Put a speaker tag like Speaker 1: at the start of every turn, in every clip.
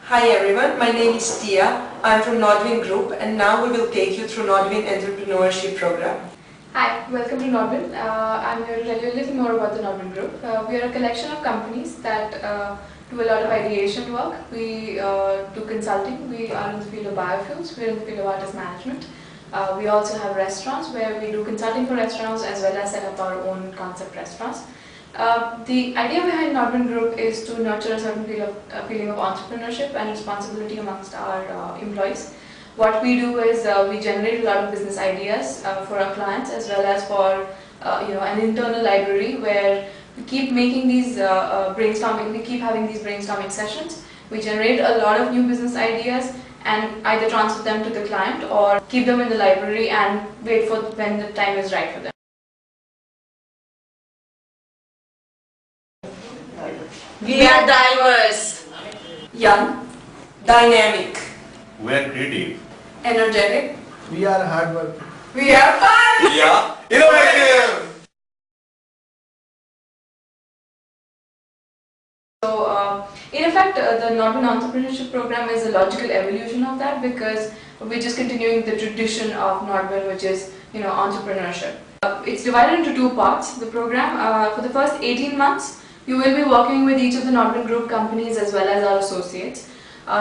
Speaker 1: Hi everyone, my name is Tia. I'm from Nordwind Group and now we will take you through Nordwind Entrepreneurship Program.
Speaker 2: Hi, welcome to Nordwind. I'm here to tell you a little more about the Nordwind Group. We are a collection of companies that do a lot of ideation work. We do consulting. We are in the field of biofuels. We are in the field of artist management. We also have restaurants where we do consulting for restaurants as well as set up our own concept restaurants. The idea behind Nordwind Group is to nurture a certain feeling of entrepreneurship and responsibility amongst our employees. What we do is we generate a lot of business ideas for our clients as well as for an internal library where we keep making these brainstorming. We keep having these brainstorming sessions. We generate a lot of new business ideas and either transfer them to the client or keep them in the library and wait for when the time is right for them.
Speaker 1: We are diverse, young, dynamic,
Speaker 3: We are creative.
Speaker 1: energetic,
Speaker 4: We are hard work.
Speaker 1: we are fun!
Speaker 3: We are innovative.
Speaker 2: So, in effect, the Nordwind Entrepreneurship Program is a logical evolution of that because we're just continuing the tradition of Nordwind, which is, entrepreneurship. It's divided into two parts. The program, for the first 18 months, you will be working with each of the Nordwind Group companies as well as our associates.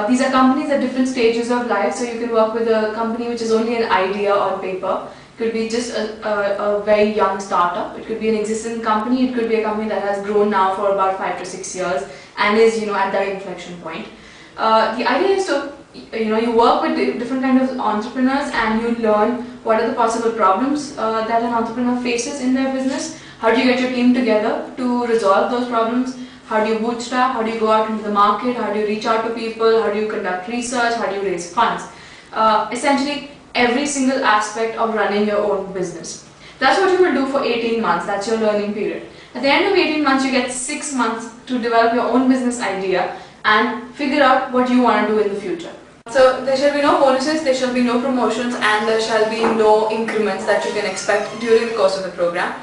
Speaker 2: These are companies at different stages of life, so you can work with a company which is only an idea on paper. It could be just a very young startup. It could be an existing company. It could be a company that has grown now for about 5 to 6 years and is, at that inflection point. The idea is to, you work with different kinds of entrepreneurs and you learn what are the possible problems that an entrepreneur faces in their business. How do you get your team together to resolve those problems? How do you bootstrap? How do you go out into the market? How do you reach out to people? How do you conduct research? How do you raise funds? Essentially, every single aspect of running your own business. That's what you will do for 18 months. That's your learning period. At the end of 18 months, you get 6 months to develop your own business idea and figure out what you want to do in the future. So there shall be no bonuses, there shall be no promotions, and there shall be no increments that you can expect during the course of the program.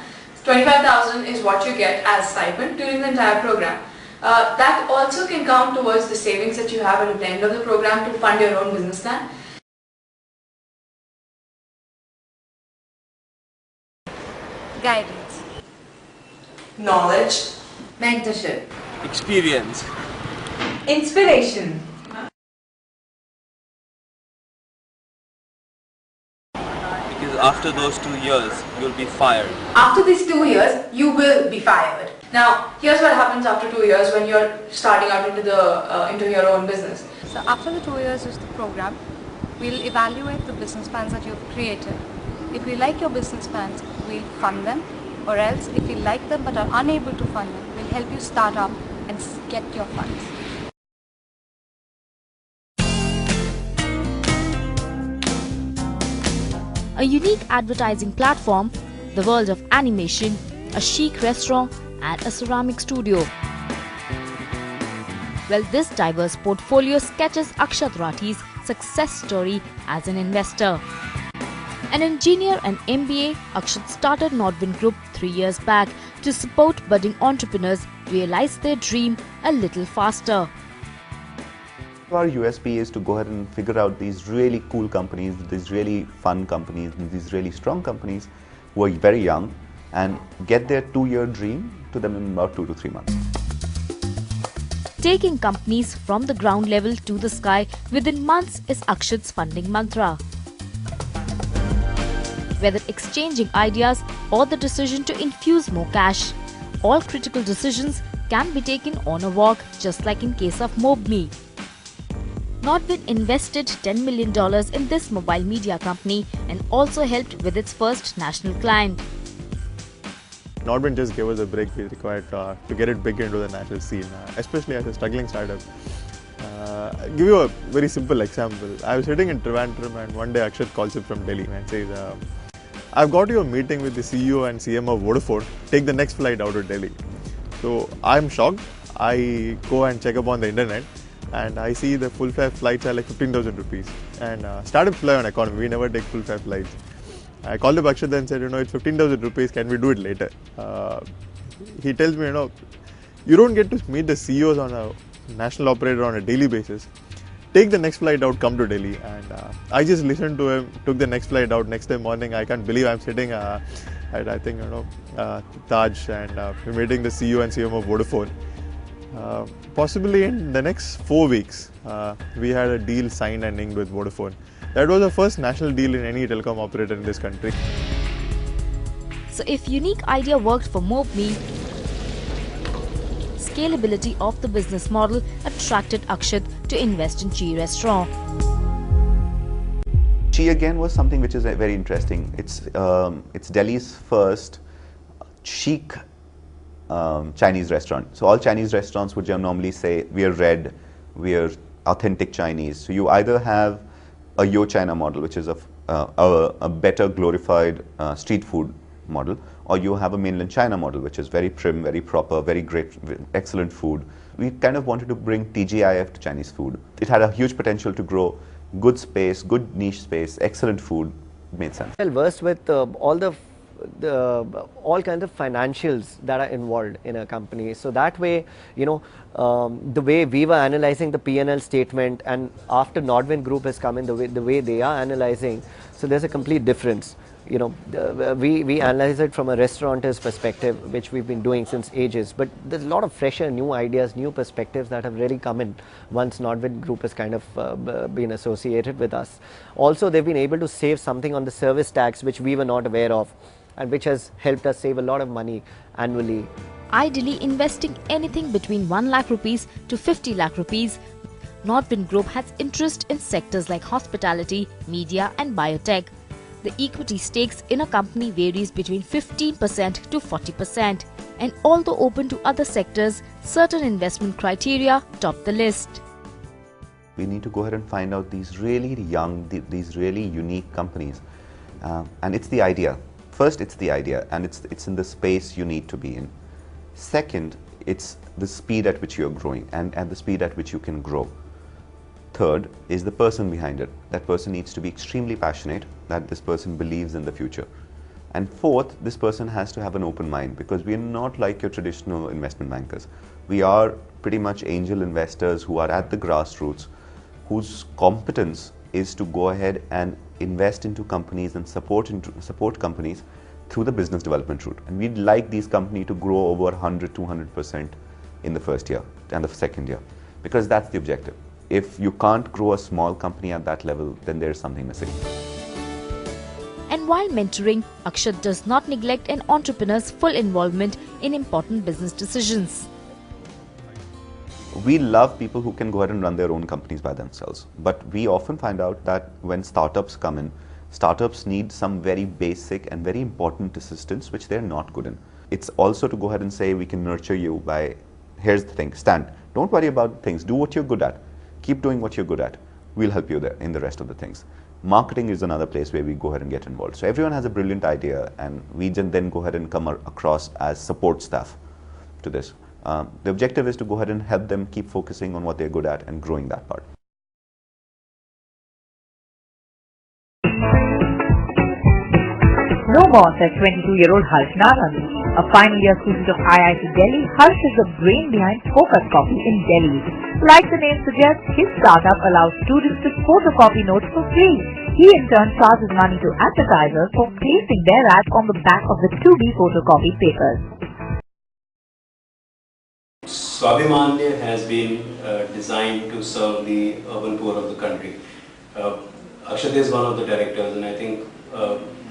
Speaker 2: 25,000 is what you get as stipend during the entire program. That also can count towards the savings that you have at the end of the program to fund your own business plan.
Speaker 5: Guidance,
Speaker 1: Knowledge,
Speaker 5: mentorship,
Speaker 6: experience,
Speaker 5: inspiration.
Speaker 6: because after those 2 years, you'll be fired.
Speaker 5: After these 2 years, you will be fired.
Speaker 2: Now, here's what happens after 2 years when you're starting out into your own business.
Speaker 7: So after the 2 years of the program, we'll evaluate the business plans that you've created. If we like your business plans, we'll fund them, or else if you like them but are unable to fund them, we'll help you start up and get your funds.
Speaker 8: A unique advertising platform, the world of animation, a chic restaurant and a ceramic studio. Well, this diverse portfolio sketches Akshat Rathi's success story as an investor. An engineer and MBA, Akshat started Nordwind Group 3 years back to support budding entrepreneurs realize their dream a little faster.
Speaker 9: Our USP is to go ahead and figure out these really cool companies, these really fun companies, these really strong companies who are very young and get their 2-year dream to them in about 2 to 3 months.
Speaker 8: Taking companies from the ground level to the sky within months is Akshat's funding mantra. Whether exchanging ideas or the decision to infuse more cash, all critical decisions can be taken on a walk, just like in case of MobiMe. Nordwind invested $10 million in this mobile media company and also helped with its first national client.
Speaker 10: Nordwind just gave us a break we required to get it big into the national scene, especially as a struggling startup. I'll give you a very simple example. I was sitting in Trivandrum and one day Akshat calls up from Delhi and says, I've got you a meeting with the CEO and CM of Vodafone, take the next flight out of Delhi. So I'm shocked. I go and check up on the internet and I see the full fare flights are like 15,000 rupees. And startups fly on economy, we never take full fare flights. I called up Akshat and said, it's 15,000 rupees, can we do it later? He tells me, you don't get to meet the CEOs on a national operator on a daily basis. take the next flight out, come to Delhi. And I just listened to him, took the next flight out. Next day morning, I can't believe I'm sitting at, I think, Taj, and we're meeting the CEO and CMO of Vodafone. Possibly in the next 4 weeks, we had a deal signed and inked with Vodafone. That was the first national deal in any telecom operator in this country.
Speaker 8: So if unique idea worked for MoveMe, scalability of the business model attracted Akshat to invest in Chi Restaurant.
Speaker 9: Chi again was something which is very interesting. It's Delhi's first chic Chinese restaurant. So all Chinese restaurants would normally say we are red, we are authentic Chinese. So you either have a Yo China model, which is a better glorified street food model, or you have a mainland China model, which is very prim, very proper, very great, excellent food. We kind of wanted to bring TGIF to Chinese food. It had a huge potential to grow, good space, good niche space, excellent food. It made sense.
Speaker 4: Well versed with all kinds of financials that are involved in a company. So that way, the way we were analyzing the P&L statement, and after Nodwin Group has come in, the way they are analyzing, so there's a complete difference. We analyze it from a restaurateur's perspective, which we've been doing since ages, but there's a lot of fresher, new ideas, new perspectives that have really come in once Nodwin Group has kind of been associated with us. Also, they've been able to save something on the service tax, which we were not aware of, and which has helped us save a lot of money annually.
Speaker 8: Ideally investing anything between 1 lakh rupees to 50 lakh rupees, Nodwin Group has interest in sectors like hospitality, media and biotech. The equity stakes in a company varies between 15% to 40%, and although open to other sectors, certain investment criteria top the list.
Speaker 9: We need to go ahead and find out these really young, these really unique companies, and it's the idea. First, it's the idea, and it's in the space you need to be in. Second, it's the speed at which you're growing and the speed at which you can grow. Third is the person behind it. That person needs to be extremely passionate, that this person believes in the future. And fourth, this person has to have an open mind, because we are not like your traditional investment bankers. We are pretty much angel investors who are at the grassroots, whose competence is to go ahead and invest into companies and support companies through the business development route. And we'd like these companies to grow over 100, 200% in the first year and the second year, because that's the objective. If you can't grow a small company at that level, then there's something missing.
Speaker 8: And while mentoring, Akshat does not neglect an entrepreneur's full involvement in important business decisions.
Speaker 9: We love people who can go ahead and run their own companies by themselves. But we often find out that when startups come in, startups need some very basic and very important assistance, which they're not good in. It's also to go ahead and say, we can nurture you by, here's the thing, stand. Don't worry about things, do what you're good at. Keep doing what you're good at. We'll help you there in the rest of the things. Marketing is another place where we go ahead and get involved. So everyone has a brilliant idea, and we then go ahead and come across as support staff to this. The objective is to go ahead and help them keep focusing on what they're good at and growing that part.
Speaker 11: No more says 22-year-old Harsh Narang. A final year student of IIT Delhi, Harsh is the brain behind Focus Copy in Delhi. Like the name suggests, his startup allows students to photocopy notes for free. He in turn charges money to advertisers for placing their ads on the back of the 2D photocopied papers.
Speaker 12: Swabhimanya has been designed to serve the urban poor of the country. Akshat is one of the directors, and I think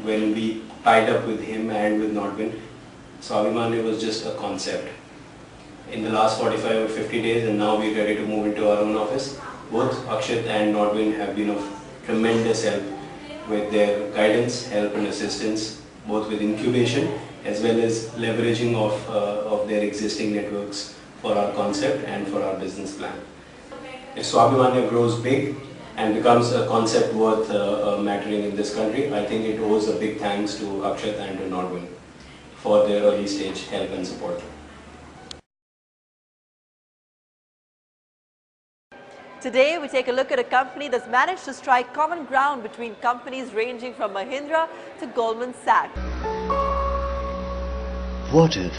Speaker 12: when we tied up with him and with Nodwin, Swabhimanya was just a concept. In the last 45 or 50 days, and now we're ready to move into our own office, both Akshat and Nodwin have been of tremendous help with their guidance, help and assistance, both with incubation as well as leveraging of their existing networks for our concept and for our business plan. If Swabhimanya grows big and becomes a concept worth mattering in this country, I think it owes a big thanks to Akshat and to Nodwin for their early stage help and support.
Speaker 13: Today, we take a look at a company that's managed to strike common ground between companies ranging from Mahindra to Goldman Sachs.
Speaker 14: What if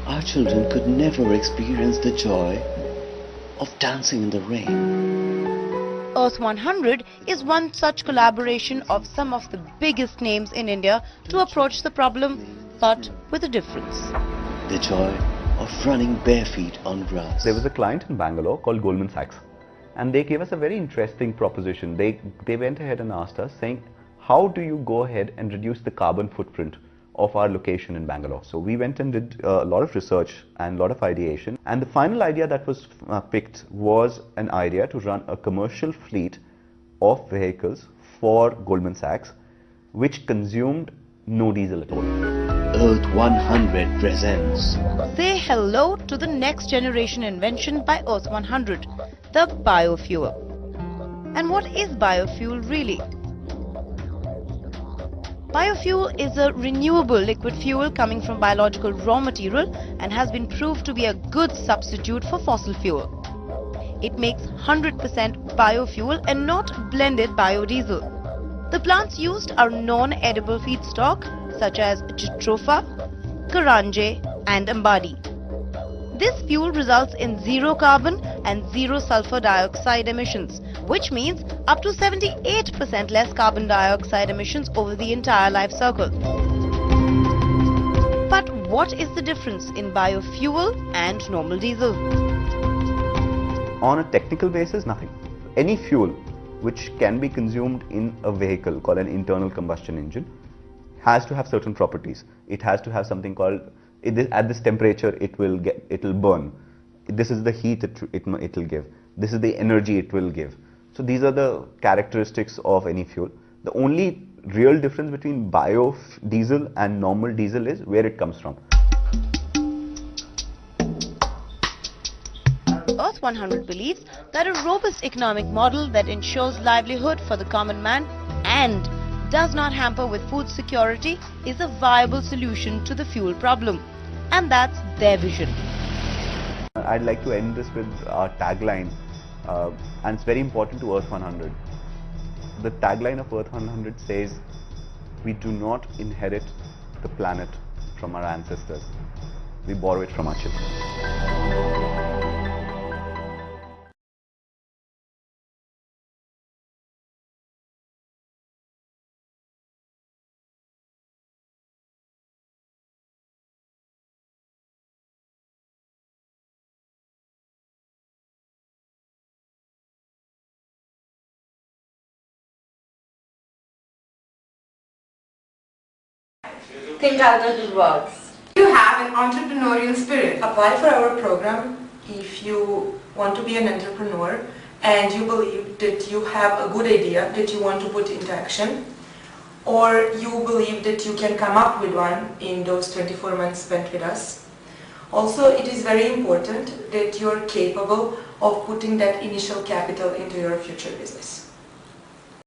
Speaker 14: our children could never experience the joy of dancing in the rain?
Speaker 15: Earth 100 is one such collaboration of some of the biggest names in India to approach the problem, but with a difference.
Speaker 14: The joy of running bare feet on grass.
Speaker 9: There was a client in Bangalore called Goldman Sachs, and they gave us a very interesting proposition. They went ahead and asked us, saying, how do you go ahead and reduce the carbon footprint of our location in Bangalore? So we went and did a lot of research and a lot of ideation, and the final idea that was picked was an idea to run a commercial fleet of vehicles for Goldman Sachs which consumed no diesel at all.
Speaker 14: Earth 100 presents.
Speaker 15: Say hello to the next generation invention by Earth 100, the biofuel. And what is biofuel really? Biofuel is a renewable liquid fuel coming from biological raw material and has been proved to be a good substitute for fossil fuel. It makes 100% biofuel and not blended biodiesel. The plants used are non-edible feedstock such as Jatropha, Karanje and Ambadi. This fuel results in zero carbon and zero sulfur dioxide emissions, which means up to 78% less carbon dioxide emissions over the entire life cycle. But what is the difference in biofuel and normal diesel?
Speaker 9: On a technical basis, nothing. Any fuel which can be consumed in a vehicle called an internal combustion engine has to have certain properties. It has to have something called, at this temperature it will burn. This is the heat it will give. This is the energy it will give. So these are the characteristics of any fuel. The only real difference between biodiesel and normal diesel is where it comes from.
Speaker 15: Earth 100 believes that a robust economic model that ensures livelihood for the common man and does not hamper with food security is a viable solution to the fuel problem. And that's their vision.
Speaker 9: I'd like to end this with our tagline, and it's very important to Earth 100. The tagline of Earth 100 says, we do not inherit the planet from our ancestors, we borrow it from our children.
Speaker 5: Think out of the box.
Speaker 1: You have an entrepreneurial spirit. Apply for our program if you want to be an entrepreneur and you believe that you have a good idea that you want to put into action, or you believe that you can come up with one in those 24 months spent with us. Also, it is very important that you're capable of putting that initial capital into your future business.